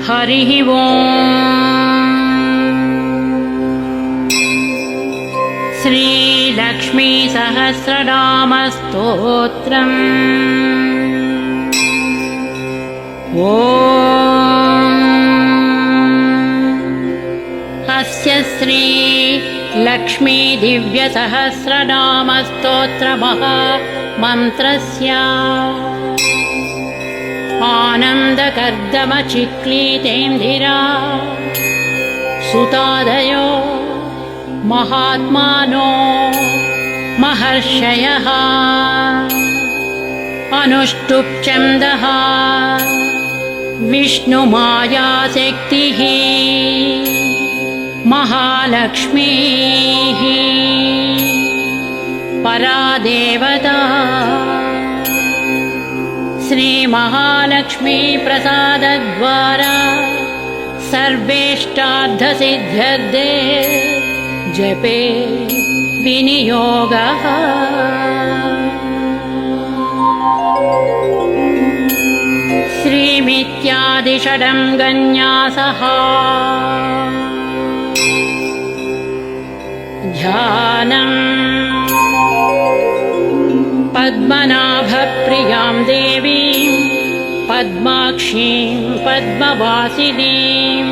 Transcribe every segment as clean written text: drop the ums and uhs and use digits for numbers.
हरिः ओम्। श्रीलक्ष्मी सहस्रनामस्तोत्रम्। अस्य श्री लक्ष्मी दिव्य सहस्रनामस्तोत्रमहामन्त्रस्य आनन्दकर्दमचिक्लीतेन्दिरा सुतादयो महात्मानो महर्षयः अनुष्टुप्छन्दः विष्णुमायाशक्तिः महालक्ष्मीः परादेवता। श्री महालक्ष्मी प्रसादद्वारा सर्वेष्टार्थसिद्ध्यर्थे जपे विनियोगः। श्रीमित्यादिषडङ्गन्यासः ध्यानम्। पद्मनाभप्रियां देवीं पद्माक्षीं पद्मवासिनीं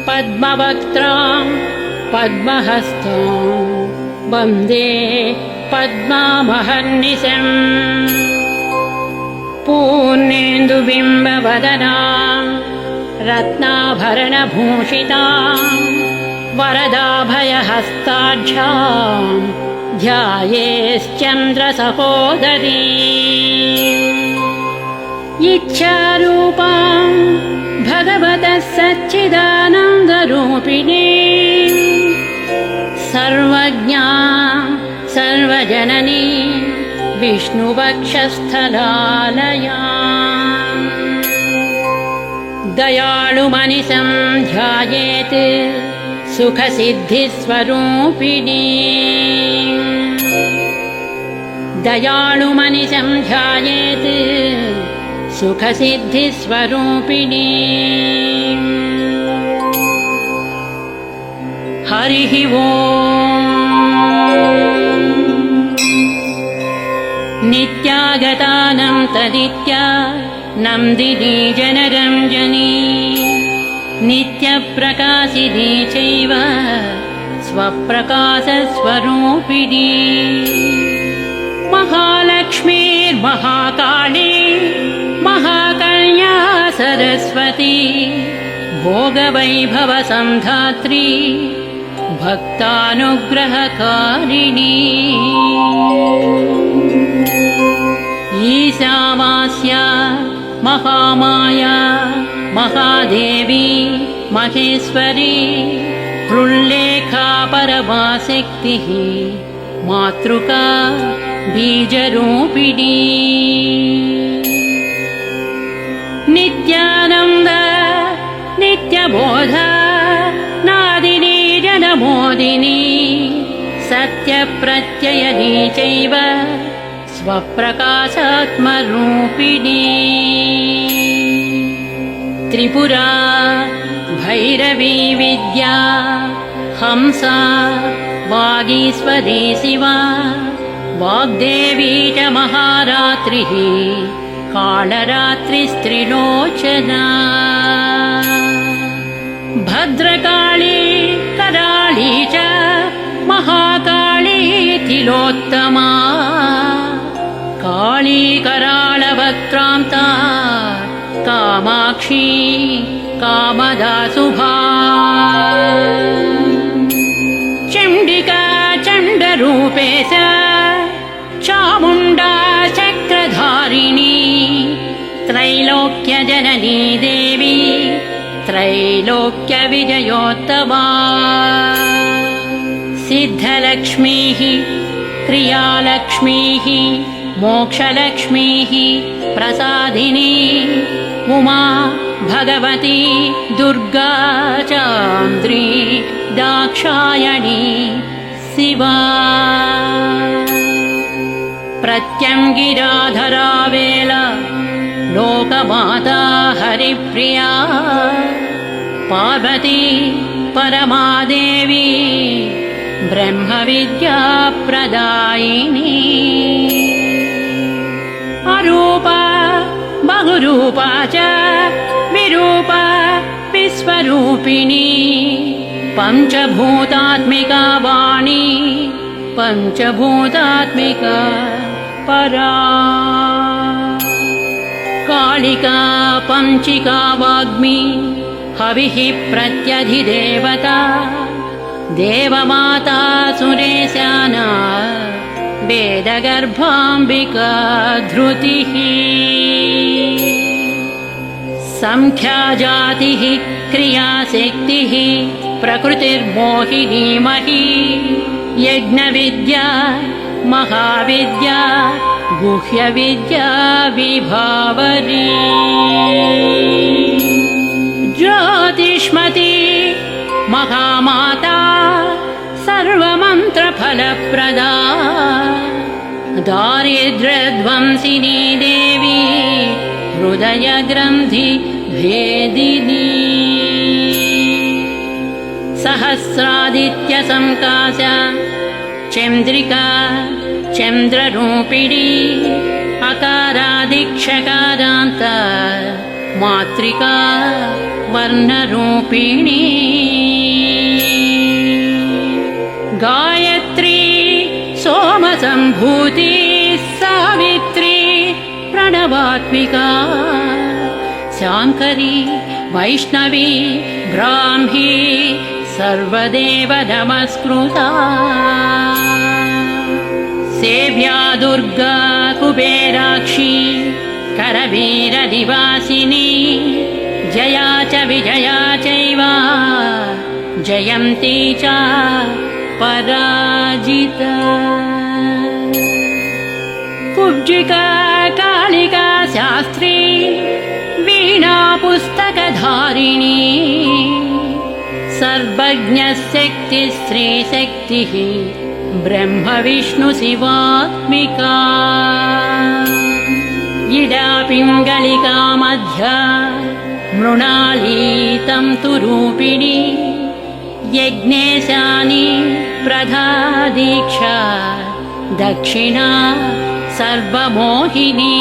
पद्मवक्त्रां पद्महस्तां वन्दे पद्मामहर्निशम्। पूर्णेन्दुबिम्बवदनां रत्नाभरणभूषितां वरदाभयहस्ताढ्यां ध्यायेश्चन्द्रसहोदरी। इच्छारूपां भगवतः सच्चिदानन्दरूपिणी सर्वज्ञां सर्वजननी विष्णुवक्षस्थलालयाम्। दयाळुमनिशं ध्यायेत् सुखसिद्धिस्वरूपिणी। दयाळुमनिशं ध्यायेत् सुखसिद्धिस्वरूपिणी। हरिः ओम्। नित्यागतानं तदित्या नन्दिनी जनरञ्जनी नित्यप्रकाशिनी चैव स्वप्रकाशस्वरूपिणी। महालक्ष्मीर्महाकाली महाकन्या सरस्वती भोगवैभवसन्धात्री भक्तानुग्रहकारिणी। ईशावास्या महामाया महादेवी महेश्वरी हृल्लेखा परमाशक्तिः मातृका बीजरूपिणी। नित्यानन्द नित्यबोध नादिनी जनमोदिनी सत्यप्रत्ययनी चैव स्वप्रकाशात्मरूपिणी। त्रिपुरा भैरवी विद्या हंसा वागीश्वरी शिवा वाग्देवी च महारात्रिः कालरात्रिस्त्रिलोचना। भद्रकाली कराळी च महाकाली तिलोत्तमा काली कराळवक्त्रान्ता कामाक्षी कामदा शुभा। चण्डिका चण्डरूपेश चामुण्डा चक्रधारिणी त्रैलोक्यजननी देवी त्रैलोक्यविजयोत्तमा। सिद्धलक्ष्मीः क्रियालक्ष्मीः मोक्षलक्ष्मीः प्रसादिनी उमा भगवती दुर्गा चान्द्री दाक्षायणी शिवा। प्रत्यङ्गिराधरा वेला लोकमाता हरिप्रिया पार्वती परमादेवी ब्रह्मविद्या प्रदायिनी अरूपा बहुरूपा च विरूपा विश्वरूपिणी पञ्चभूतात्मिका वाणी पञ्चभूतात्मिका परा कालिका पञ्चिका वाग्मी हविः प्रत्यधिदेवता देवमाता सुरेशाना वेदगर्भाम्बिका धृतिः संख्याजातिः क्रियाशक्तिः प्रकृतिर्मोहिनी मही यज्ञविद्या महाविद्या गुह्यविद्या विभावरी ज्योतिष्मती महामाता सर्वमन्त्रफलप्रदा दारिद्र्यध्वंसिनी देवी हृदयग्रन्थि भेदिनी सहस्रादित्यसंकाशा चन्द्रिका चन्द्ररूपिणी अकारादिक्षकारान्त मातृका वर्णरूपिणी गायत्री सोमसम्भूति सावित्री प्रणवात्मिका शाङ्करी वैष्णवी ब्राह्मी सर्वदेव नमस्कृता सेव्या दुर्गा कुबेराक्षी करवीरनिवासिनी जया च विजया चैव जयन्ती च पराजिता कुब्जिका कालिका शास्त्री वीणा पुस्तकधारिणी सर्वज्ञशक्ति स्त्रीशक्तिः ब्रह्म विष्णु शिवात्मिका इडा पिङ्गलिका मध्या मृणाली तन्तु रूपिणी यज्ञेशानि प्रधादीक्षा दक्षिणा सर्वमोहिनी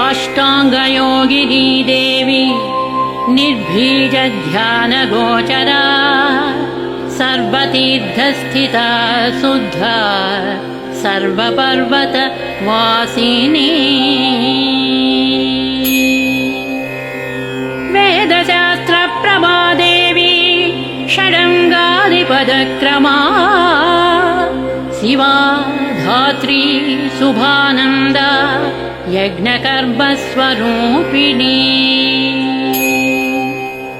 अष्टाङ्गयोगिनी देवी निर्भीजध्यानगोचरा सर्वतीर्थस्थिता शुद्धा सर्वपर्वतवासिनी वेदशास्त्रप्रभा देवी षडङ्गादिपदक्रमा शिवा धात्री शुभानन्दा यज्ञकर्मस्वरूपिणी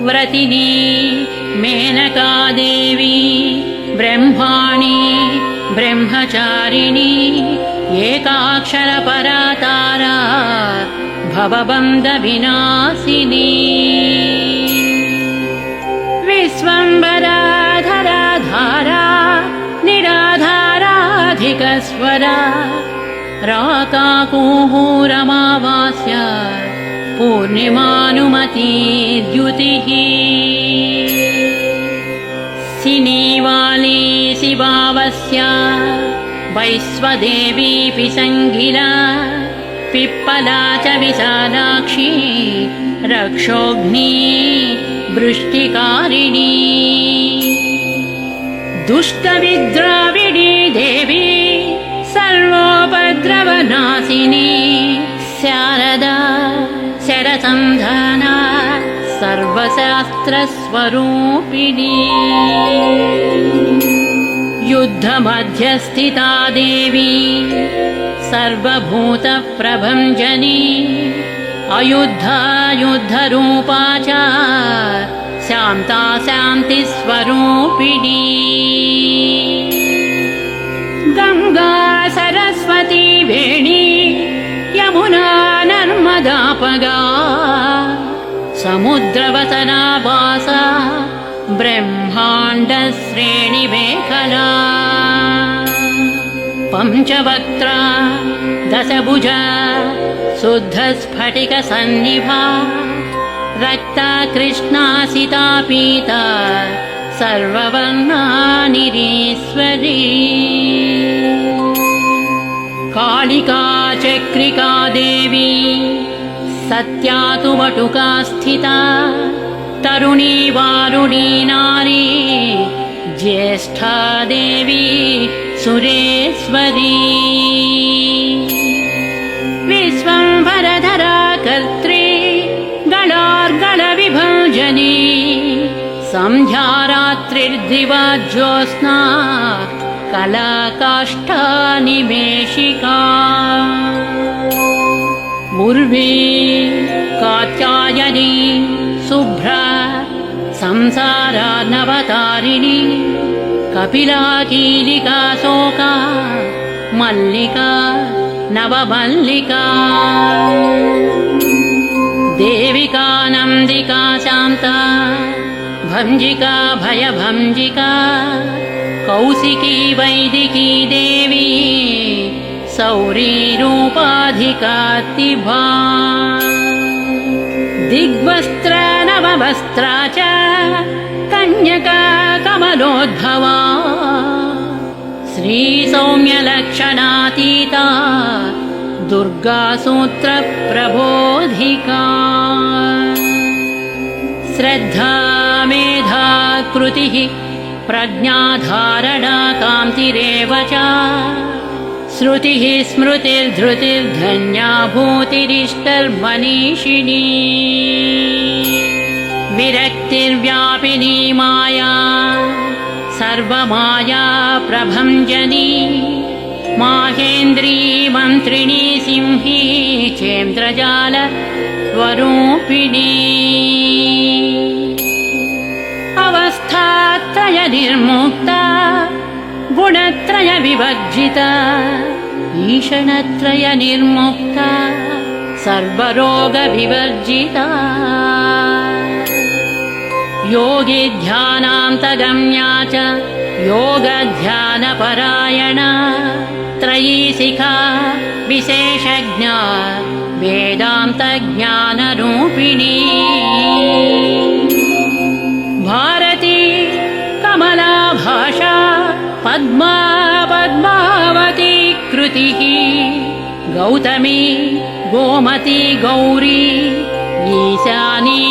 व्रतिनी मेनका देवी ब्रह्माणी ब्रह्मचारिणी एकाक्षरपरा तारा भवबन्धविनाशिनी विश्वम्भरा धरा धारा निराधाराधिकस्वरा राकाकुहूरमावास्या पूर्णिमानुमती द्युतिः सिनीवाली शिवावस्या वैश्वदेवी पिसङ्गिला पिप्पला च विशालाक्षी रक्षोघ्नी वृष्टिकारिणी दुष्टविद्राविणी देवी सर्वोपद्रवनाशिनी शारदा शरसन्धाना सर्वशास्त्रस्वरूपिणी युद्धमध्यस्थिता देवी सर्वभूतप्रभञ्जनी अयुद्धा युद्धरूपा च शान्ता शान्तिस्वरूपिणी गङ्गा सरस्वती वेणी यमुना नर्मदापगा समुद्रवसनावासा ब्रह्माण्डश्रेणिमेखला पञ्चवक्त्रा दशभुजा शुद्धस्फटिकसन्निभा रक्ता कृष्णासिता पीता सर्ववर्णा निरीश्वरी कालिका चक्रिका देवी सत्या तु वटुका स्थिता तरुणी वारुणी नारी ज्येष्ठा देवी सुरेश्वरी विश्वम्भरधरा कर्त्री गणार्गणविभञ्जनी सन्ध्या रात्रिर्दिवा ज्योत्स्ना कलाकाष्ठा निमेषिका उर्वी कात्यायनी शुभ्रा संसारानवतारिणी कपिला कीलिका शोका मल्लिका नवमल्लिका देविका नन्दिका शान्ता भञ्जिका भयभञ्जिका कौशिकी वैदिकी देवी सौरी रूपाधिकातिभा दिग्वस्त्र नववस्त्रा च कन्यका कमलोद्भवा श्रीसौम्यलक्षणातीता दुर्गा सूत्रप्रबोधिका श्रद्धा मेधा कृतिः प्रज्ञाधारणा कान्तिरेव च श्रुतिः स्मृतिर्धृतिर्धन्या भूतिरिष्टर्मनीषिणी विरक्तिर्व्यापिनी माया सर्वमाया प्रभञ्जनी माहेन्द्री मन्त्रिणी सिंही चेन्द्रजाल स्वरूपिणी अवस्थात्रय निर्मुक्ता गुणत्रय विवर्जिता ईषणत्रय निर्मुक्ता सर्वरोग विवर्जिता योगी ध्यानान्तगम्या च योगध्यानपरायणा त्रयीशिखा विशेषज्ञा वेदान्तज्ञानरूपिणी भारती कमला भाषा पद्मा पद्मावती कृतिः गौतमी गोमती गौरी ईशानी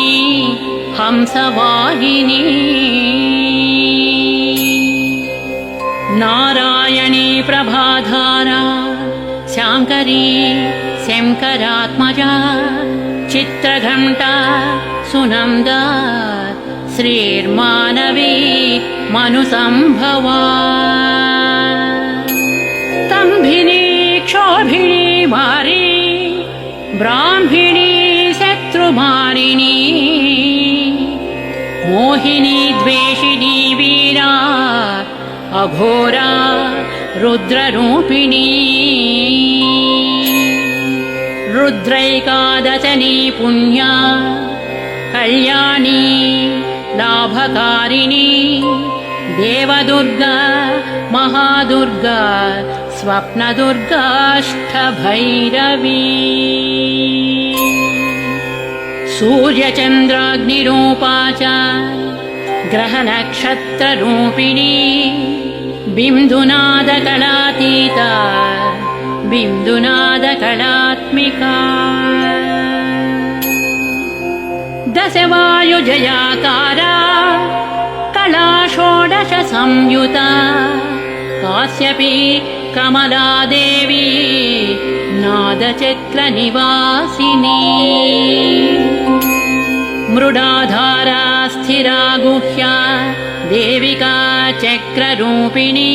हंसवाहिनी नारायणी प्रभाधारा शाङ्करी शङ्करात्मजा चित्रघण्टा सुनन्दा श्रीर्मानवी मनुसंभवा स्तम्भिनी क्षोभिणी मारी ब्राह्मिणी शत्रुमारिणी मोहिनी द्वेषिणी वीरा अघोरा रुद्ररूपिणी रुद्रैकादशनी पुण्या कल्याणी लाभकारिणी देवदुर्गा महादुर्गा स्वप्नदुर्गाष्टभैरवी सूर्यचन्द्राग्निरूपा च ग्रहनक्षत्ररूपिणी बिन्दुनादकलातीता बिन्दुनादकलात्मिका दशवायुजयाकारा कला षोडश संयुता काश्यपी कमला देवी नादचक्रनिवासिनी मृडाधारा स्थिरा गुह्या देविका चक्ररूपिणी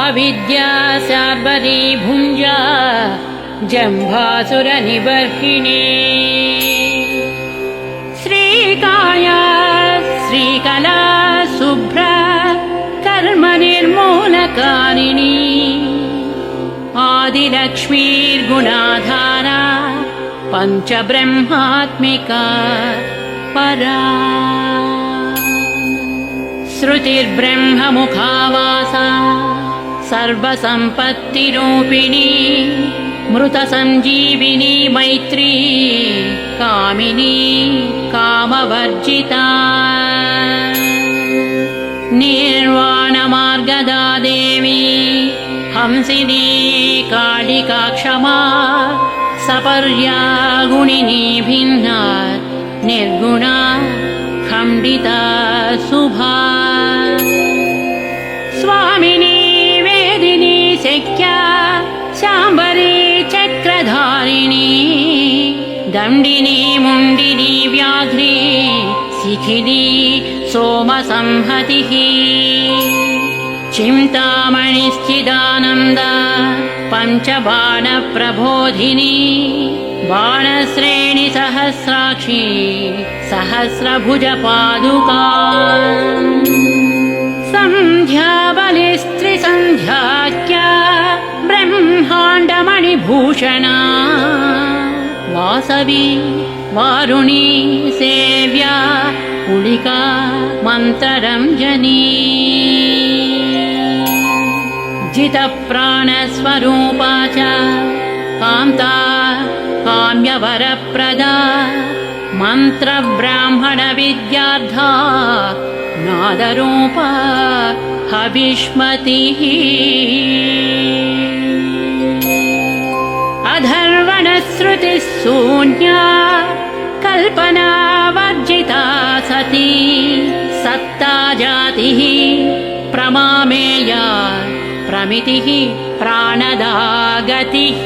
अविद्या शार्वरी भुञ्जा जम्भासुरनिबर्हिणी श्रीकाया श्रीकला शुभ्रा कर्मनिर्मूलकारिणी आदिलक्ष्मीर्गुणाधारा पञ्चब्रह्मात्मिका परा श्रुतिर्ब्रह्ममुखावासा सर्वसम्पत्तिरूपिणी मृतसञ्जीविनी मैत्री कामिनी कामवर्जिता निर्वाणमार्गदा देवी हंसिनी कालिका क्षमा सपर्या गुणिनी भिन्ना निर्गुणा खण्डिता शुभा स्वामिनी वेदिनी शक्या शाम्बरी चक्रधारिणी दण्डिनी मुण्डिनी व्याघ्री शिखिनी सोमसंहतिः चिन्तामणिश्चिदानन्दा पञ्चबाणप्रबोधिनी बाणश्रेणि सहस्राक्षी सहस्रभुजपादुका सन्ध्याबलिस्त्रिसन्ध्याख्या ब्रह्माण्डमणिभूषणा वासवी वारुणी सेव्या कुलिका मन्त्ररञ्जनी जितप्राणस्वरूपा च कान्ता काम्यवरप्रदा मन्त्रब्राह्मणविद्यार्था नादरूपा हविष्मतिः अधर्वणश्रुतिः शून्या कल्पना वर्जिता सती सत्ता जातिः प्रमामेया प्रमितिः प्राणदा गतिः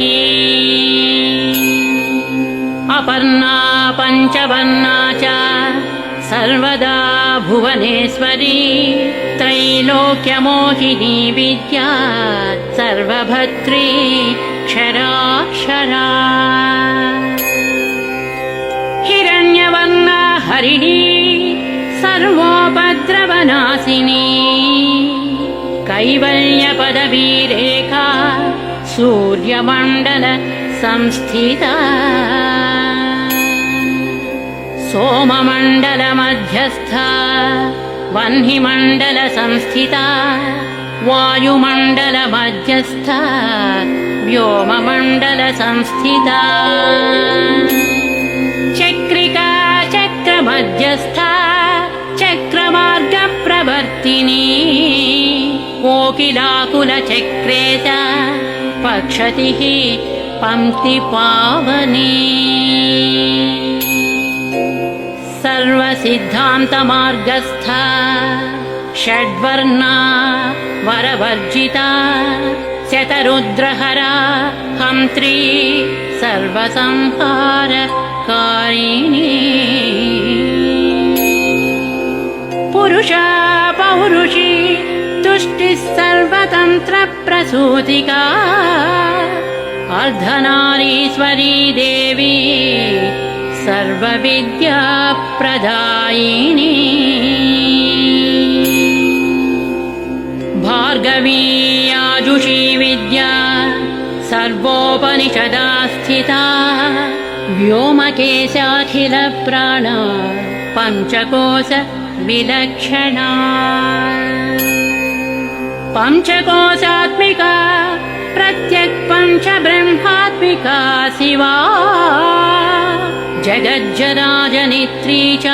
अपर्णा पञ्चवर्णा च सर्वदा भुवनेश्वरी त्रैलोक्यमोहिनी विद्या सर्वभद्री क्षराक्षरा हिरण्यवर्णा हरिणी सर्वोपद्रवनाशिनी कैवल्यपदवीरेखा सूर्यमण्डल संस्थिता सोममण्डलमध्यस्था वह्निमण्डलसंस्थिता वायुमण्डलमध्यस्था व्योममण्डलसंस्थिता चक्रिका चक्रमध्यस्था चक्रमार्गप्रवर्तिनी कोकिलाकुलचक्रे च पक्षतिः पङ्क्तिपावनी सर्वसिद्धान्तमार्गस्था षड्वर्णा वरवर्जिता शतरुद्रहरा हन्त्री सर्वसंहारकारिणी पुरुषा पौरुषी तुष्टिः सर्वतन्त्रप्रसूतिका अर्धनारीश्वरी देवी सर्वविद्याप्रदायिनी भार्गवी आजुषी विद्या सर्वोपनिषदा स्थिता व्योमकेशाखिलप्राणा पञ्चकोश विलक्षणा पञ्चकोशात्मिका प्रत्यक् पञ्चब्रह्मात्मिका शिवा जगज्जराजनित्री च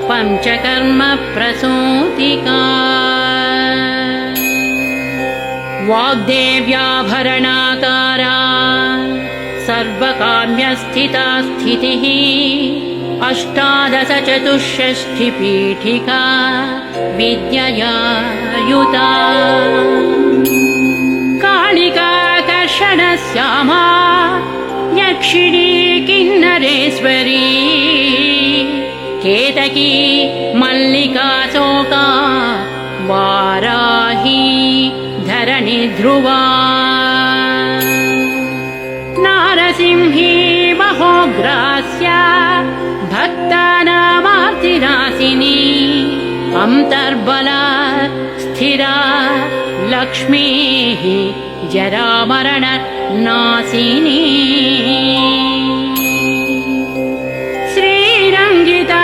पञ्चकर्म प्रसूतिका वाग्देव्याभरणाकारा सर्वकाम्यस्थिता स्थितिः अष्टादश चतुष्षष्टिपीठिका विद्यया युता कालिका कर्षणश्यामा यक्षिणी किन्नरेश्वरी केतकी मल्लिका शोका वाराही धरणि ध्रुवा नारसिंही महोग्रास्या भक्तानामार्तिनाशिनी अन्तर्बला स्थिरा लक्ष्मीः जरामरण नाशिनी श्रीरङ्गिता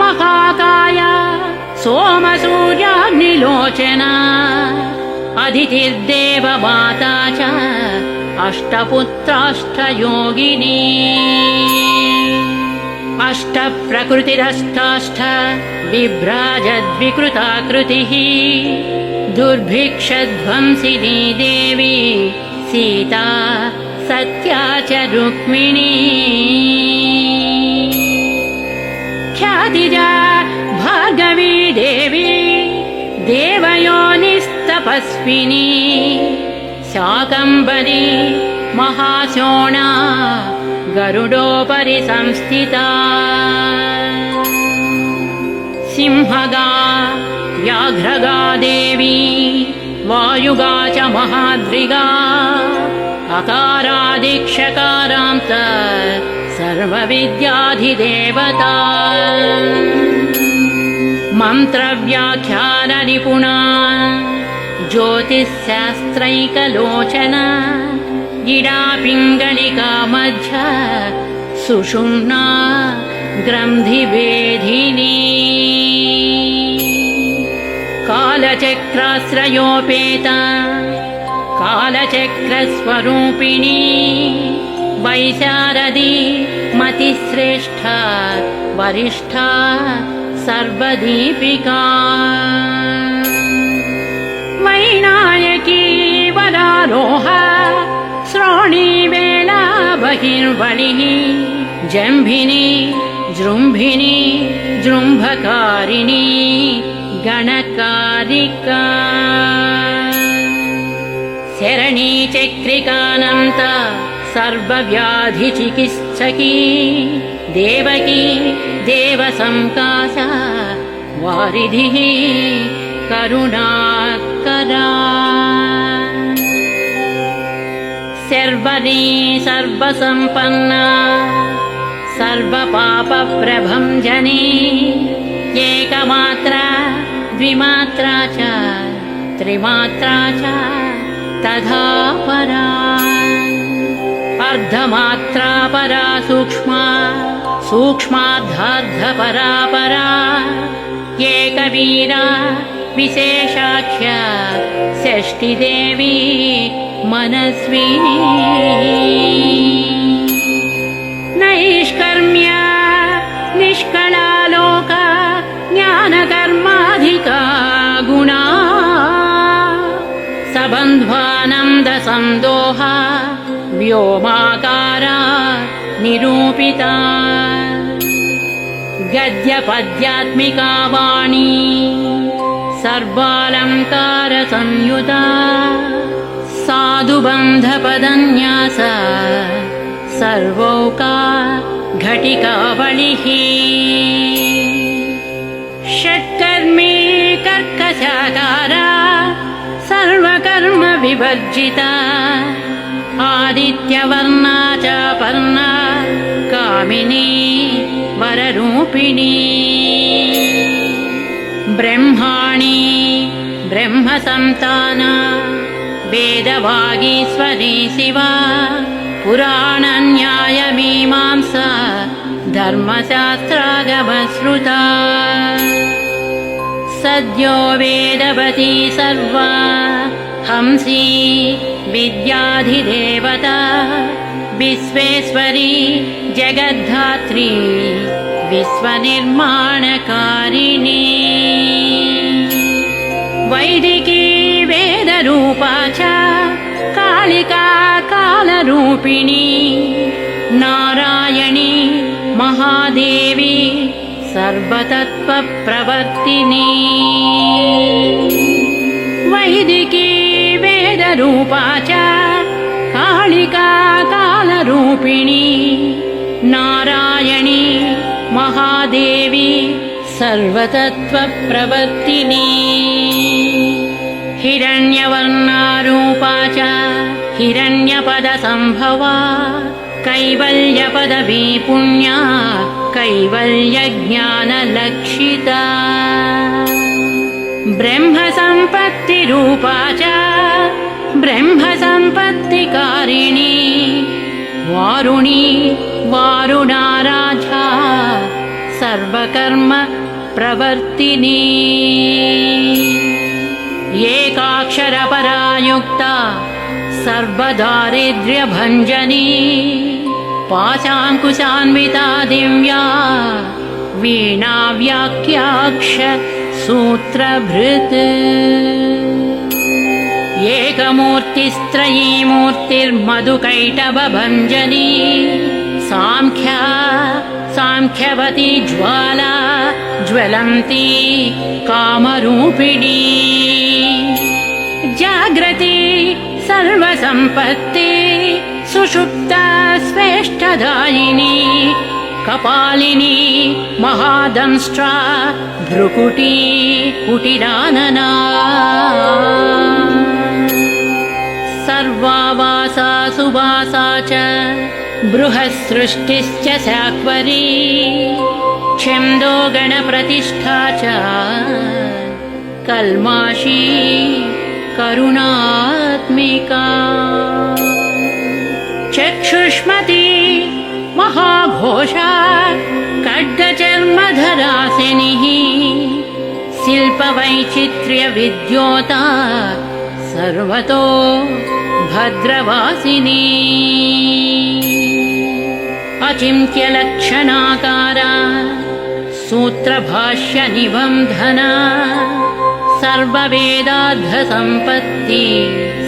महाकाया सोमसूर्याग्निलोचना अदितिर्देवमाता च अष्टपुत्राष्टयोगिनी अष्टप्रकृतिरष्टाष्ट बिभ्राजद्विकृताकृतिः दुर्भिक्षध्वंसिनी देवी सीता सत्या च रुक्मिणी ख्यातिजा भार्गवी देवी देवयोनिस्तपस्विनी शाकम्भरी महाशोणा गरुडोपरि संस्थिता सिंहगा व्याघ्रगा देवी वायुगा च महाद्रिगा अकारादिक्षकारान्त सर्वविद्याधिदेवता मन्त्रव्याख्याननिपुणा ज्योतिःशास्त्रैकलोचना गिडा पिङ्गलिका मध्य सुषुम्ना ग्रन्थिभेदिनी कालचक्राश्रयोपेता कालचक्रस्वरूपिणी वैशारदी मतिश्रेष्ठा वरिष्ठा सर्वदीपिका वैनायकी वरारोहा श्रोणीवेला बहिर्बलिः जम्भिनी जृम्भिनी जृम्भकारिणी गणकारिका शरणी चक्रिकानन्त सर्वव्याधिचिकित्सकी देवकी देवसंकासा वारिधिः करुणाकरा सर्वरी सर्वसम्पन्ना सर्वपापप्रभञ्जनी एकमात्रा द्विमात्रा च त्रिमात्रा च तथा परा अर्धमात्रा परा सूक्ष्मा सूक्ष्मार्धार्धपरा परा एकवीरा विशेषाख्या षष्ठीदेवी मनस्विनी नैष्कर्म्या निष्कलालोका ज्ञानकर्माधिका गुणा सबन्ध्वानन्दसन्दोहा व्योमाकारा निरूपिता गद्यपद्यात्मिका वाणी सर्वालङ्कारसंयुता साधुबन्धपदन्यास सर्वौका घटिकावलिः षट्कर्मी कर्कशाकारा सर्वकर्म विवर्जिता आदित्यवर्णा च पर्णा कामिनी वररूपिणी ब्रह्माणी ब्रह्मसन्ताना वेदवागीश्वरी शिवा पुराणन्यायमीमांसा धर्मशास्त्रागमश्रुता सद्यो वेदवती सर्वा हंसी विद्याधिदेवता विश्वेश्वरी जगद्धात्री विश्वनिर्माणकारिणी वैदिकी वेदरूपा च कालिका कालरूपिणी नारायणी महादेवी सर्वतत्त्वप्रवर्तिनी वैदिकी वेदरूपा च कालिका कालरूपिणी नारायणी महादेवी सर्वतत्त्वप्रवर्तिनी हिरण्यवर्णारूपा च हिरण्यपदसम्भवा कैवल्यपदवी पुण्या कैवल्यज्ञानलक्षिता ब्रह्मसम्पत्तिरूपा च ब्रह्मसम्पत्तिकारिणी वारुणी वारुणाराजा सर्वकर्म प्रवर्तिनी एकाक्षरपरायुक्ता सर्वदारिद्र्यभञ्जनी पाशाङ्कुशान्विता दिव्या वीणा व्याख्याक्ष सूत्रभृत् एकमूर्तिस्त्रयी मूर्तिर्मधुकैटभञ्जनी साङ्ख्यवती ज्वाला ज्वलन्ती कामरूपिणी जाग्रती सर्वसम्पत्ति सुषुप्ता स्वेष्टदायिनी कपालिनी महादंष्ट्रा भ्रुकुटी कुटिलानना सर्वावासा सुवासा च बृहत्सृष्टिश्च साक्वरी छन्दो गणप्रतिष्ठा च कल्माषी करुणात्मिका चक्षुष्मती महाघोषा खड्गचर्मधरासिनिः शिल्पवैचित्र्यविद्योता सर्वतो भद्रवासिनी अचिन्त्यलक्षणाकारा सूत्रभाष्यनिबन्धना सर्ववेदार्थसम्पत्ति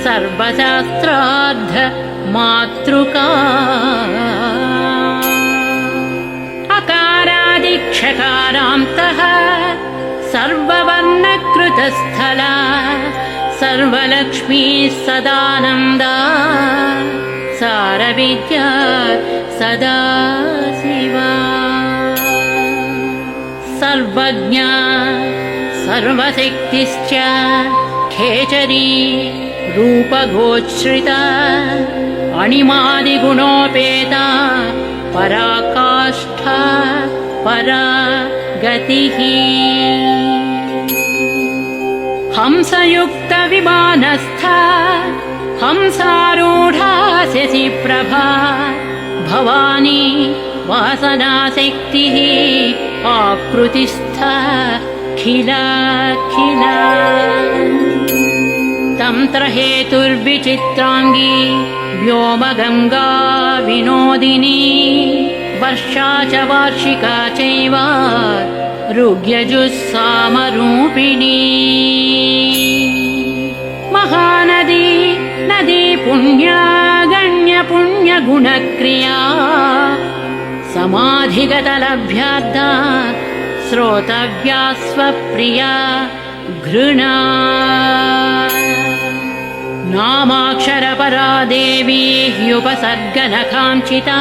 सर्वशास्त्रार्थ मातृका अकारादिक्षकारान्तः सर्ववर्णकृतस्थला सर्वलक्ष्मी सदानन्दा सारविद्या सदा शिवा सर्वज्ञा सर्वशक्तिश्च खेचरी रूपगोच्छ्रिता अणिमादिगुणोपेता पराकाष्ठा परा गतिः हंसयुक्तविमानस्था हंसारूढा शशिप्रभा भवानी वासनाशक्तिः आकृतिस्था खिला तन्त्रहेतुर्विचित्राङ्गी व्योमगङ्गा विनोदिनी वर्षा च वार्षिका चैव ऋग्यजुस्सामरूपिणी महानदी नदी पुण्या गण्यपुण्यगुणक्रिया समाधिगतलभ्यार्था श्रोतव्या स्वप्रिया घृणा नामाक्षरपरा देवी ह्युपसर्गनकाञ्चिता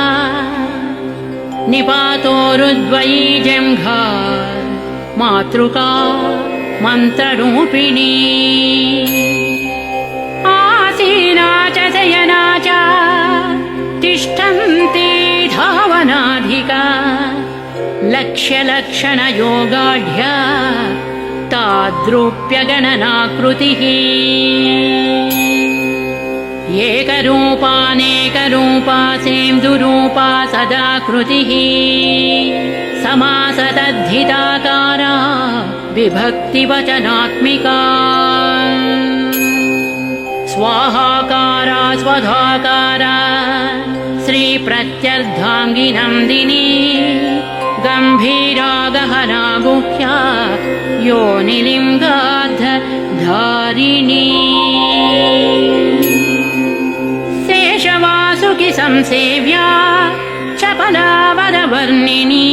निपातोरुद्वयी जङ्घा मातृका मन्त्ररूपिणी आसीना च शयना च तिष्ठन्ती धावनाधिका लक्ष्यलक्षणयोगाढ्या ताद्रूप्यगणनाकृतिः एकरूपानेकरूपा सेन्दुरूपा सदाकृतिः समासतद्धिताकारा विभक्तिवचनात्मिका स्वाहाकारा स्वधाकारा श्रीप्रत्यर्धाङ्गिनन्दिनी गम्भीरा गहना गुह्या योनिलिङ्गार्धधारिणी शेषवासुकि संसेव्या चपलावरवर्णिनी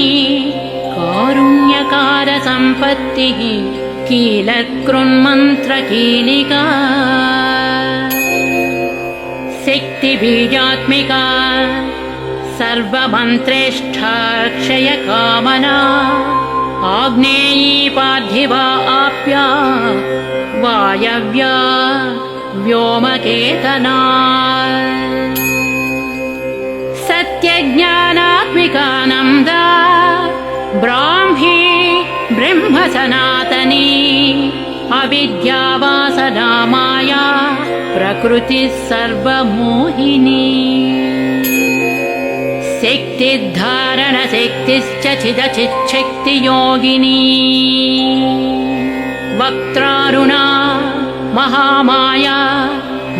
कारुण्यकार सम्पत्तिः कीलकृन्मन्त्रकीलिका शक्तिबीजात्मिका सर्वमन्त्रेष्ठाक्षयकामना आग्नेयी पार्थिवा आप्या वायव्या व्योमकेतना सत्यज्ञानात्मिकानन्दा ब्राह्मी ब्रह्मसनातनी अविद्यावासना माया प्रकृतिः सर्वमोहिनी शक्तिर्धारणशक्तिश्च चिदचिच्छक्तियोगिनी वक्त्रारुणा महामाया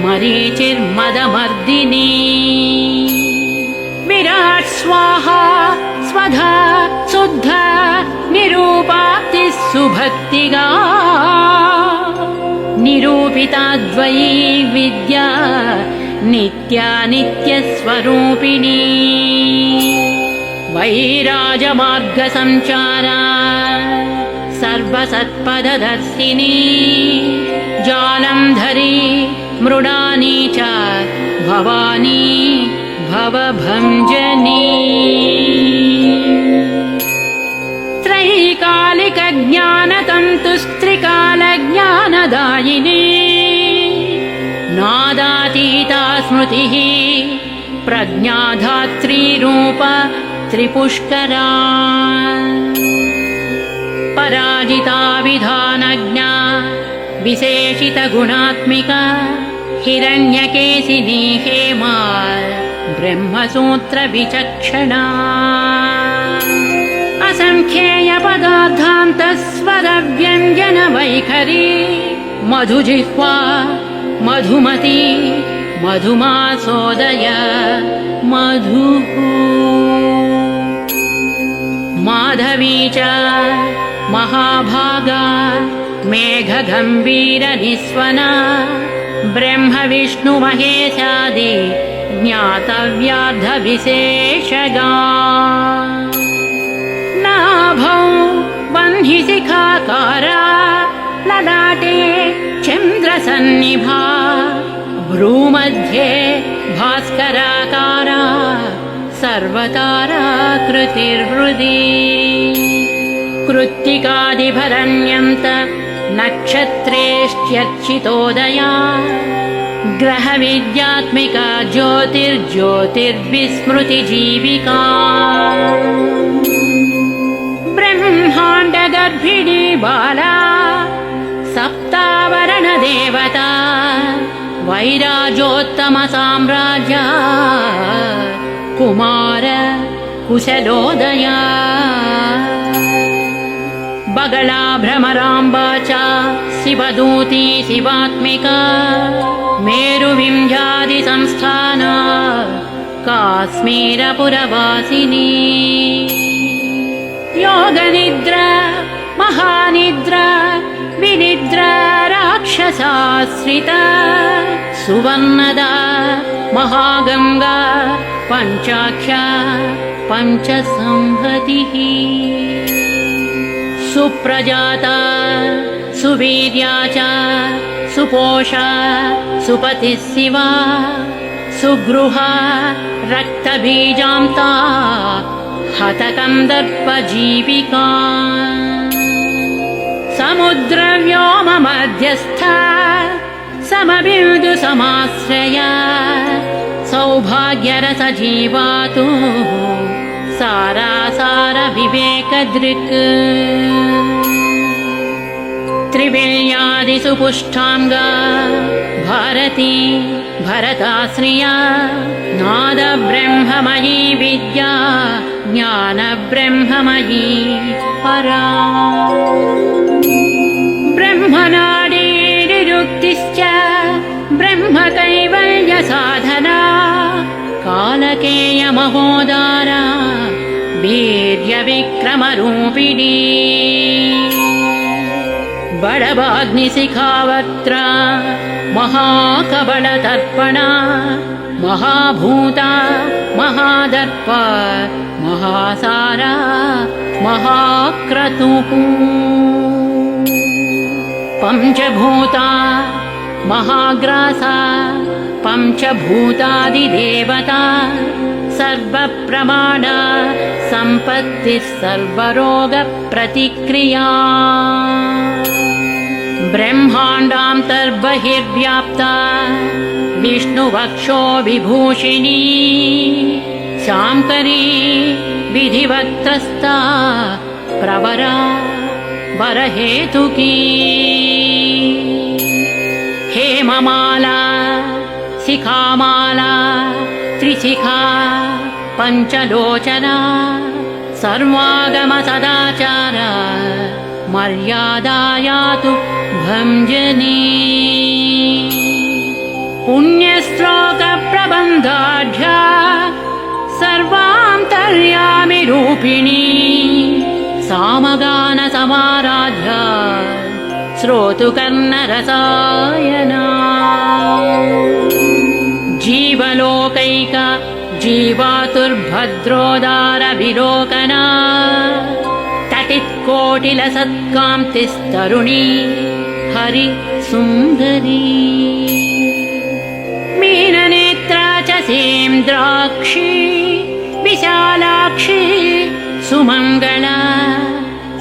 मरीचिर्मदमर्दिनी विराट् स्वाहा स्वधा शुद्धा निरूपाप्तिः सुभक्तिगा निरूपिता द्वयी विद्या नित्या नित्यस्वरूपिणी वैराजमार्गसञ्चारा सर्वसत्पददर्शिनी जालन्धरी मृडानी च भवानी भवभञ्जनी त्रैकालिकज्ञानतन्तुस्त्रिकालज्ञानदायिनी नादातीता स्मृतिः प्रज्ञाधात्रीरूप त्रिपुष्करा पराजिता विधानज्ञा विशेषितगुणात्मिका हिरण्यकेशिनी हेमा ब्रह्मसूत्रविचक्षणा असङ्ख्येयपदार्थान्तस्वरव्यञ्जनवैखरी मधुजिह्वा मधुमती मधुमासोदय मधुः माधवी च महाभागा मेघगम्भीरनिस्वना ब्रह्मविष्णुमहेशादि ज्ञातव्यार्धविशेषगा नाभौ वह्निशिखाकारा ललाटे चन्द्रसन्निभा भ्रूमध्ये भास्कराकारा सर्वताराकृतिर्हृदि कृत्तिकादिभरण्यन्त नक्षत्रेष्ट्यर्चितोदया ग्रहविद्यात्मिका ज्योतिर्ज्योतिर्विस्मृतिजीविका ब्रह्माण्डगर्भिणी बाला सप्तावरणदेवता वैराजोत्तमसाम्राज्या कुमार कुशलोदया बगला भ्रमराम्बा च शिवदूती शिवात्मिका मेरुविंध्यादिसंस्थाना काश्मीरपुरवासिनी योगनिद्रा महानिद्रा विनिद्रा राक्षसाश्रिता सुवर्णदा महागंगा पञ्चाख्या पञ्चसंहतिः सुप्रजाता सुवीर्या च सुपोषा सुपतिः शिवा सुगृहा रक्तबीजान्ता हतकन्दर्पजीविका समुद्रव्योममध्यस्था समबिन्दुसमाश्रया सौभाग्यरसजीवातु सारासारविवेकदृक् त्रिविल्यादिसुपुष्टाङ्गा भारती भरताश्रिया नादब्रह्ममयी विद्या ज्ञानब्रह्ममयी परा ब्रह्मनाडीनिरुक्तिश्च ब्रह्मकैवल्यसाधना कालकेयमहोदारा वीर्यविक्रमरूपिणी बडवाग्निशिखावक्त्रा महाकबलतर्पणा महाभूता महादर्प महासारा महाक्रतुः पञ्चभूता महाग्रासा पञ्चभूतादिदेवता सर्वप्रमाण सम्पत्तिः सर्वरोगप्रतिक्रिया ब्रह्माण्डान्तर्बहिर्व्याप्ता विष्णुवक्षो विभूषिणी शाङ्करी विधिवक्त्रस्था प्रवरा वरहेतुकी हेममाला शिखामाला त्रिशिखा पञ्चलोचना सर्वागम सदाचार मर्यादायातु भञ्जनी पुण्यश्लोकप्रबन्धाढ्या सर्वान्तर्यामि रूपिणी सामगानसमाराध्या श्रोतुकर्णरसायना जीवलोकैक जीवातुर्भद्रोदारविलोकना तटित्कोटिलसत्कान्तिस्तरुणी हरिसुन्दरी मीननेत्रा च सेन्द्राक्षी विशालाक्षी सुमङ्गला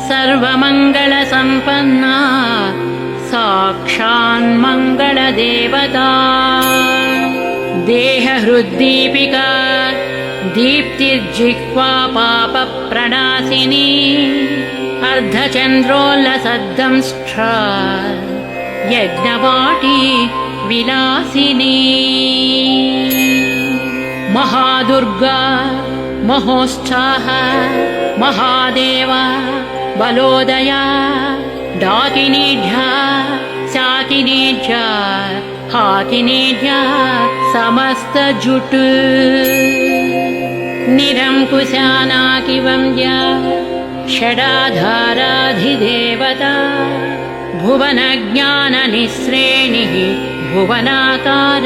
सर्वमङ्गलसम्पन्ना साक्षान्मङ्गलदेवता देहहृद्दीपिका दीप्तिर्जिह्वा पापप्रणाशिनी अर्धचन्द्रोल्लसद्दंष्ट्रा यज्ञवाटी विलासिनी महादुर्गा महोत्साह महादेव बलोदया डाकिनीढ्या शाकिनीढ्या हाकिनीढ्या समस्तजुट निरङ्कुशानाकिवन्द्या षडाधाराधिदेवता भुवनज्ञाननिःश्रेणिः भुवनाकार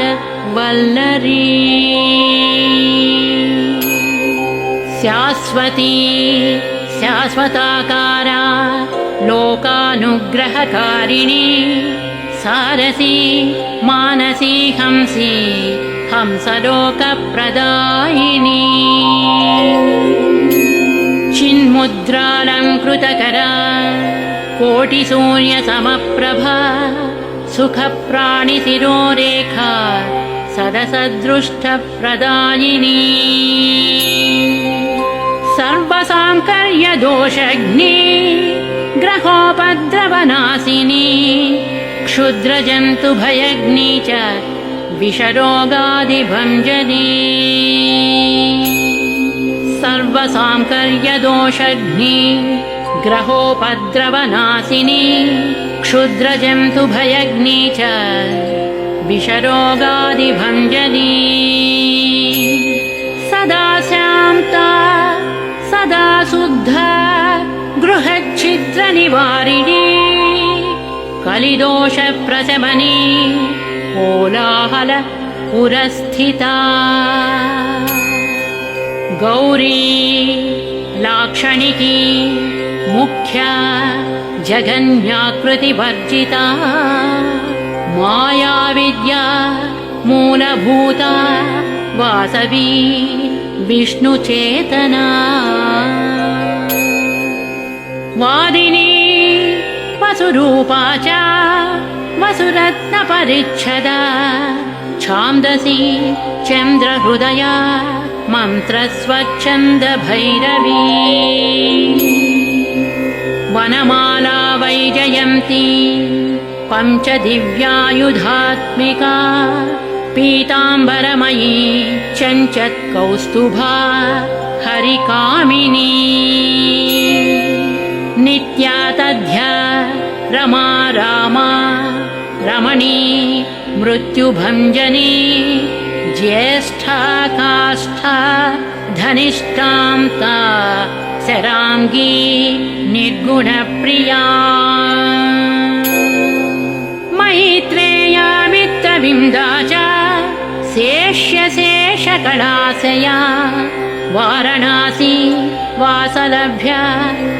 वल्लरी शाश्वती शाश्वताकारा लोकानुग्रहकारिणी सारसी मानसी हंसी हंसलोकप्रदायिनी चिन्मुद्रालङ्कृतकरा कोटिसूर्यसमप्रभा सुखप्राणिशिरोरेखा सदसदृष्टप्रदायिनी सर्वसाङ्कर्यदोषघ्नी ग्रहोपद्रवनाशिनी क्षुद्रजन्तुभयग्नी च विषरोगादिभञ्जनी सर्वसाङ्कर्यदोषघ्नी ग्रहोपद्रवनाशिनी क्षुद्रजन्तुभयग्नी च विषरोगादिभञ्जनी सदा शान्ता सदा शुद्धा गृहच्छिद्रनिवारिणी कलिदोषप्रशमनी कोलाहल पुरस्थिता गौरी लाक्षणिकी मुख्या जगन्याकृतिवर्जिता मायाविद्या मूलभूता वासवी विष्णुचेतना वादिनी वसुरूपा च वसुरत्नपरिच्छदा छान्दसी चन्द्रहृदया मन्त्रस्वच्छन्दभैरवी वनमाला वैजयन्ती पञ्चदिव्यायुधात्मिका पीताम्बरमयी चञ्चत्कौस्तुभा हरिकामिनी नित्या तद्ध्या रमा रामा रमणी मृत्युभञ्जनी ज्येष्ठा काष्ठा धनिष्ठां ता शराङ्गी निर्गुणप्रिया मैत्रेया मित्रविन्दा च शेष्यशेषकलाशया वारणासी वासलभ्या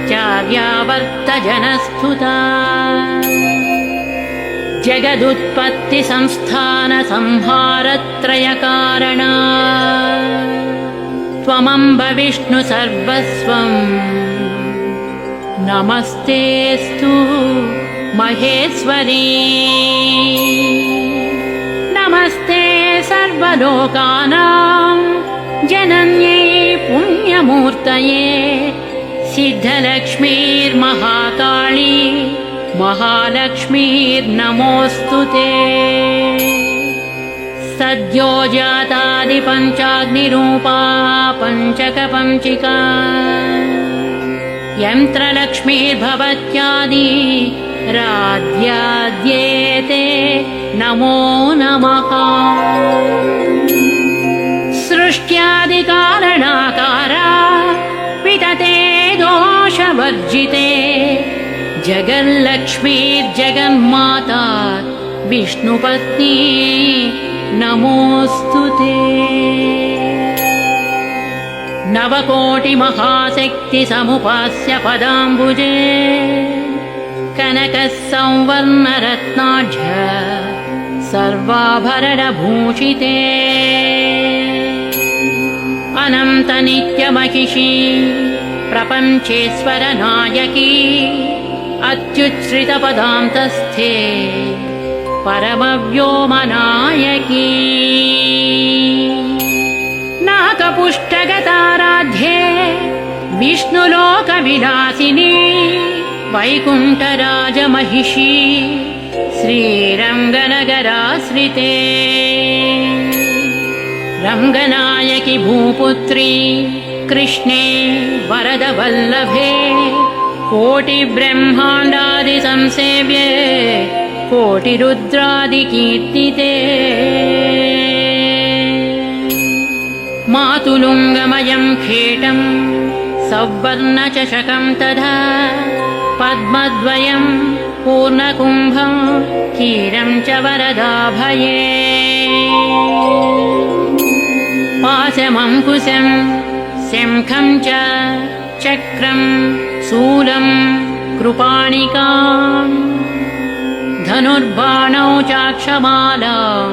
चाव्यावर्तजनस्तुता जगदुत्पत्तिसंस्थानसंहारत्रयकारणा त्वमम्ब विष्णु सर्वस्वम् नमस्तेऽस्तु महेश्वरी नमस्ते सर्वलोकानां जनन्यै पुण्यमूर्तये सिद्धलक्ष्मीर्महाकाली महालक्ष्मीर्नमोऽस्तु ते सद्यो जातादिपञ्चाग्निरूपा पञ्चकपञ्चिका यन्त्रलक्ष्मीर्भवत्यादि राध्याद्येते नमो नमः। सृष्ट्यादिकारणाकारा वितते दोषवर्जिते जगल्लक्ष्मीर्जगन्माता विष्णुपत्नी नमोऽस्तुते। नवकोटिमहाशक्तिसमुपास्य पदाम्बुजे कनकः संवर्णरत्नाढ्य सर्वाभरणभूषिते अनन्तनित्यमहिषी प्रपञ्चेश्वरनायकी अत्युच्छ्रितपदान्तस्थे परमव्योमनायकी नाकपुष्टगताराध्ये विष्णुलोकविलासिनी वैकुण्ठराजमहिषी श्रीरङ्गनगराश्रिते रङ्गनायकि भूपुत्री कृष्णे वरदवल्लभे कोटिब्रह्माण्डादिसंसेव्ये कोटिरुद्रादिकीर्तिते मातुलुङ्गमयं खेटं सौवर्णचषकं तथा पद्मद्वयं पूर्णकुम्भं क्षीरं च वरदाभये पाशमङ्कुशं शङ्खं च चक्रं शूलं कृपाणिकां धनुर्बाणौ चाक्षमालां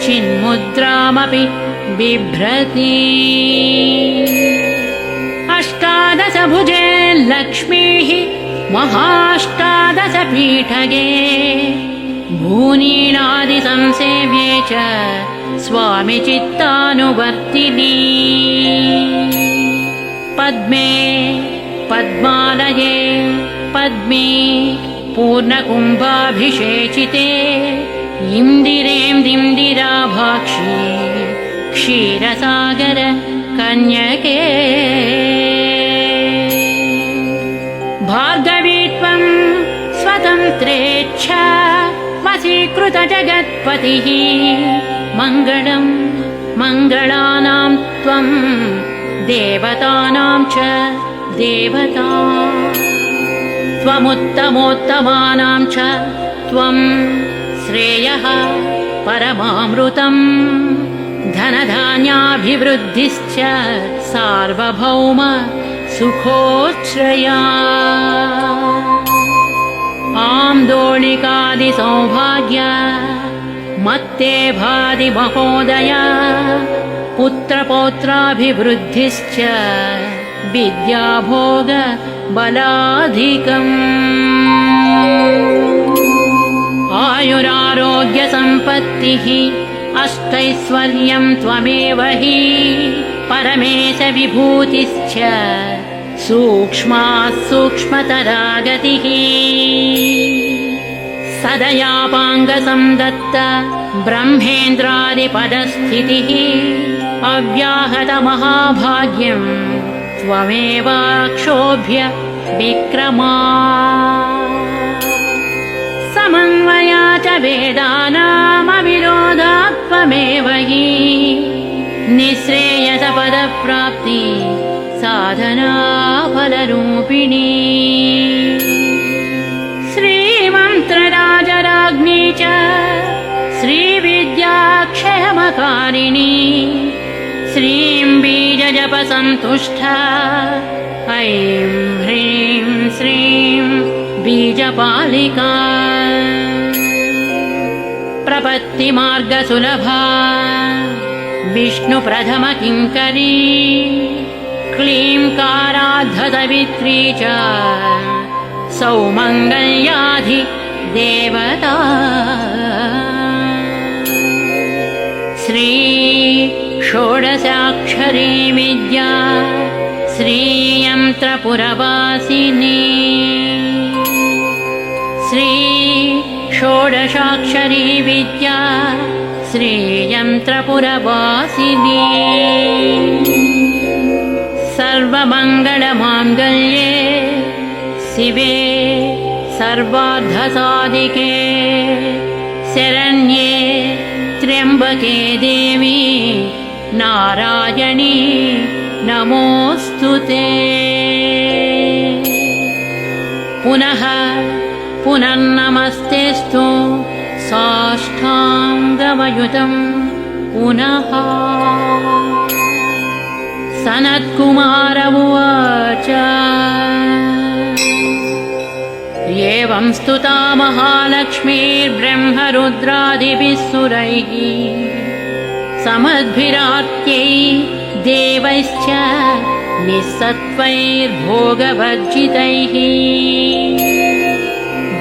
चिन्मुद्रामपि बिभ्रति अष्टादशभुजे लक्ष्मीः महाष्टादशपीठगे भूनीलादिसंसेव्ये च स्वामि चित्तानुवर्तिनी पद्मे पद्मालये पद्मे पूर्णकुम्भाभिषेचिते इन्दिरेन्दिराभाक्षी क्षीरसागर कन्यके भार्गवी त्वं स्वतन्त्रेच्छा वशीकृतजगत्पतिः मङ्गलं मङ्गलानां त्वं देवतानां च देवता त्वमुत्तमोत्तमानां च त्वं श्रेयः परमामृतम् धनधान्याभिवृद्धिश्च सार्वभौम सुखोच्छ्रया आम्दोलिकादिसौभाग्य मत्ते भाति महोदया पुत्रपौत्राभिवृद्धिश्च विद्याभोग बलाधिकम् आयुरारोग्यसम्पत्तिः अष्टैश्वर्यं त्वमेव हि परमेश विभूतिश्च सूक्ष्मात् सूक्ष्मतरा गतिः सदयापाङ्गसंदत्त ब्रह्मेन्द्रादिपदस्थितिः अव्याहतमहाभाग्यं त्वमेवाक्षोभ्य विक्रमा समन्वया च वेदानामविरोधात् त्वमेव हि निःश्रेयसपदप्राप्ति साधना फलरूपिणी श्रीमन्त्रराजराज्ञी च श्रीविद्याक्षयमकारिणी श्रीं बीजजपसन्तुष्टा ऐं ह्रीं श्रीं बीजपालिका प्रपत्तिमार्गसुलभा विष्णुप्रथमकिङ्करी क्लींकाराद्धसवित्री च सौमङ्गल्याधि देवता श्री षोडशाक्षरी विद्या श्रीयन्त्रपुरवासिनी श्री षोडशाक्षरी विद्या श्रीयन्त्रपुरवासिनी सर्वमङ्गलमाङ्गल्ये शिवे सर्वार्थसाधिके शरण्ये त्र्यम्बके देवी नारायणी नमोऽस्तु ते। पुनः पुनर्नमस्तेऽस्तु साष्टाङ्गमयुतं पुनः। सनत्कुमार उवाच एवं स्तुता महालक्ष्मीर्ब्रह्मरुद्रादिभिः सुरैः समद्भिरार्त्यै देवैश्च निःसत्त्वैर्भोगवर्जितैः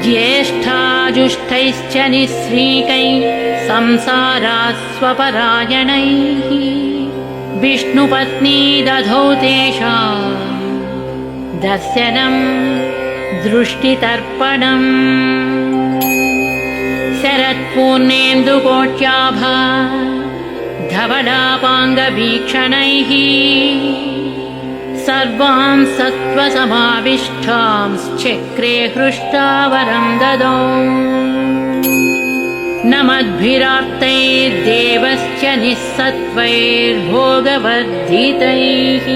ज्येष्ठाजुष्टैश्च निःश्रीकैः संसारास्वपरायणैः विष्णुपत्नी दधौ तेषां दर्शनं दृष्टितर्पणम्। शरत्पूर्णेन्दुकोट्याभा धवलापाङ्गवीक्षणैः सर्वां सत्त्वसमाविष्टांश्चक्रे हृष्टावरं ददौ। नमद्भिरार्तैर्देवश्च निःसत्त्वैर्भोगवर्धितैः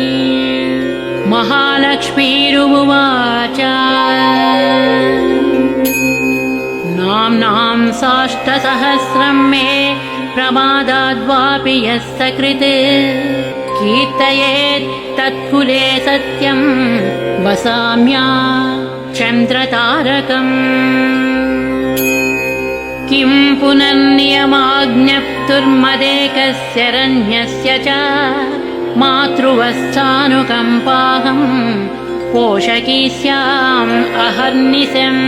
महालक्ष्मीरुवाच नाम्नां साष्टसहस्रं मे प्रमादाद्वापि यः सकृत् कीर्तयेत् तत्कुले सत्यं वसाम्या चन्द्रतारकम्। किं पुनर्नियमाज्ञप्तुर्मदेकस्य रण्यस्य च मातृवस्थानुकम्पाहं पोषकी स्याम् अहर्निशम्।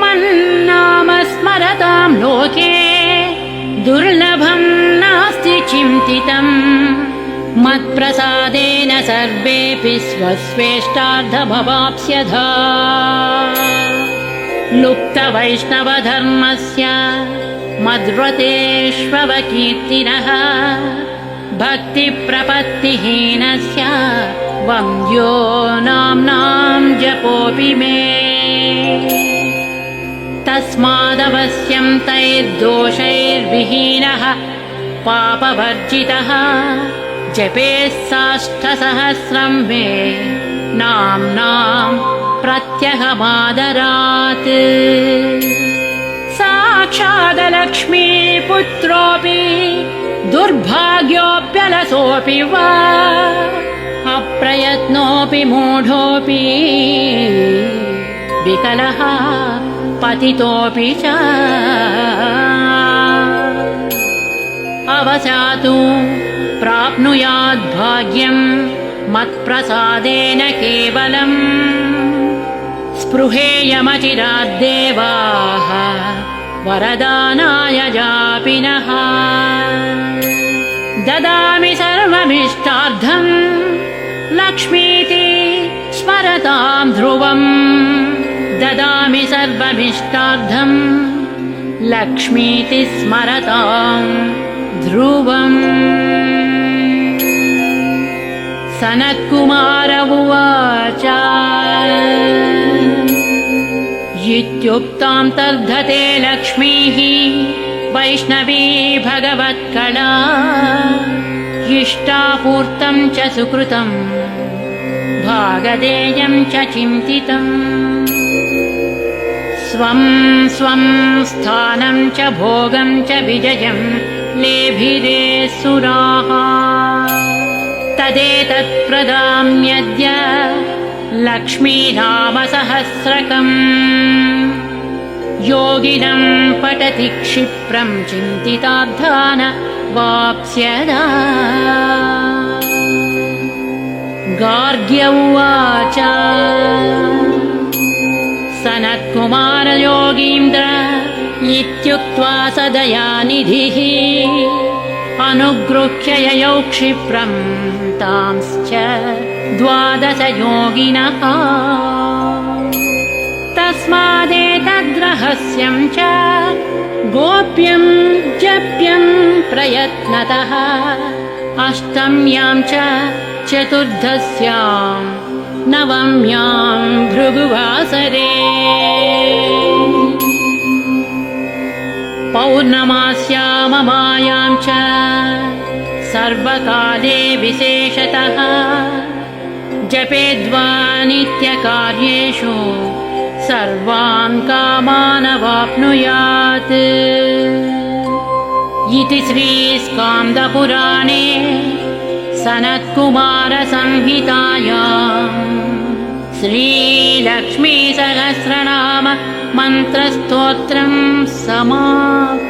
मन्नाम स्मरतां लोके दुर्लभं नास्ति चिन्तितम् मत्प्रसादेन सर्वेऽपि स्वस्वेष्टार्थमवाप्स्यथा। लुप्तवैष्णवधर्मस्य मद्व्रतेष्वकीर्तिनः भक्तिप्रपत्तिहीनस्य वन्द्यो नाम्नां जपोऽपि मे। तस्मादवश्यं तैर्दोषैर्विहीनः पापवर्जितः जपेत् साष्टसहस्रं मे नाम्नां प्रत्यहमादरात्। साक्षादलक्ष्मीपुत्रोऽपि दुर्भाग्योऽप्यलसोऽपि वा अप्रयत्नोऽपि मूढोऽपि विकलः पतितोऽपि च अवसातु प्राप्नुयाद्भाग्यं मत्प्रसादेन केवलम्। स्पृहेयमचिराद्देवाः वरदानाय जापिनः। ददामि सर्वमिष्टार्थं लक्ष्मीति स्मरतां ध्रुवम्। ददामि सर्वमिष्टार्थं लक्ष्मीति स्मरतां ध्रुवम्। सनत्कुमार उवाच इत्युक्तां तर्धते लक्ष्मीः वैष्णवी भगवत्कला इष्टापूर्तं च सुकृतं भागधेयं च चिन्तितम्। स्वं स्वं स्थानं च भोगं च विजयं लेभिरे सुराः तदेतत् प्रदाम्यद्य लक्ष्मीनामसहस्रकम्। योगिनं पठति क्षिप्रं चिन्तितार्थान् वाप्स्यदा। गार्ग्य उवाच सनत्कुमार योगीन्द्र इत्युक्त्वा स दयानिधिः अनुगृह्य ययौ क्षिप्रं तांश्च 12 योगिनः। तस्मादेतद्रहस्यं च गोप्यं जप्यं प्रयत्नतः अष्टम्यां च चतुर्दश्यां नवम्यां भृगुवासरे पौर्णमास्याममायां च सर्वकाले विशेषतः जपेद्वा नित्यकार्येषु सर्वान् कामानवाप्नुयात् इति श्रीस्कान्दपुराणे सनत्कुमारसंहितायां श्रीलक्ष्मीसहस्रनाम मन्त्रस्तोत्रं समाप्तम्।